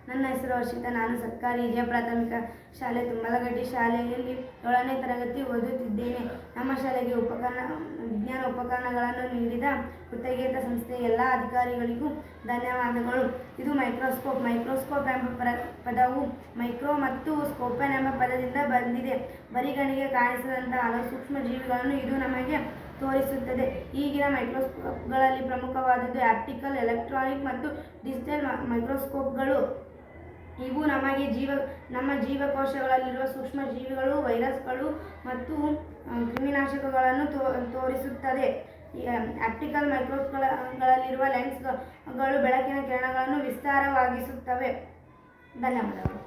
ನನ್ನ ಹೆಸರು ಹರ್ಷಿತಾ. ನಾನು ಸರ್ಕಾರಿ ಹಿರಿಯ ಪ್ರಾಥಮಿಕ ಶಾಲೆ ತುಂಬಲಗಡ್ಡೆ ಶಾಲೆಯಲ್ಲಿ 7ನೇ ತರಗತಿ ಓದುತ್ತಿದ್ದೇನೆ. ನಮ್ಮ ಶಾಲೆಗೆ ವಿಜ್ಞಾನ ಉಪಕರಣಗಳನ್ನು ನೀಡಿದ ಕೃತಜ್ಞತಾ ಸಂಸ್ಥೆಯ ಎಲ್ಲ ಅಧಿಕಾರಿಗಳಿಗೂ ಧನ್ಯವಾದಗಳು. ಇದು ಮೈಕ್ರೋಸ್ಕೋಪ್ ಎಂಬ ಪದವು ಮೈಕ್ರೋ ಮತ್ತು ಸ್ಕೋಪನ್ ಎಂಬ ಪದದಿಂದ ಬಂದಿದೆ. ಬರಿಗಣ್ಣಿಗೆ ಕಾಣಿಸದಂತಹ ಹಲವು ಸೂಕ್ಷ್ಮ ಜೀವಿಗಳನ್ನು ಇದು ನಮಗೆ ತೋರಿಸುತ್ತದೆ. ಈಗಿನ ಮೈಕ್ರೋಸ್ಕೋಪ್ಗಳಲ್ಲಿ ಪ್ರಮುಖವಾದದ್ದು ಆಪ್ಟಿಕಲ್, ಎಲೆಕ್ಟ್ರಾನಿಕ್ ಮತ್ತು ಡಿಜಿಟಲ್ ಮೈಕ್ರೋಸ್ಕೋಪ್ಗಳು. ಇವು ನಮ್ಮ ಜೀವಕೋಶಗಳಲ್ಲಿರುವ ಸೂಕ್ಷ್ಮ ಜೀವಿಗಳು, ವೈರಸ್ಗಳು ಮತ್ತು ಕ್ರಿಮಿನಾಶಕಗಳನ್ನು ತೋರಿಸುತ್ತದೆ. ಆಪ್ಟಿಕಲ್ ಮೈಕ್ರೋಸ್ಕೋಪ್ಗಳಲ್ಲಿರುವ ಲೆನ್ಸ್ಗಳು ಬೆಳಕಿನ ಕಿರಣಗಳನ್ನು ವಿಸ್ತಾರವಾಗಿಸುತ್ತವೆ. ಧನ್ಯವಾದಗಳು.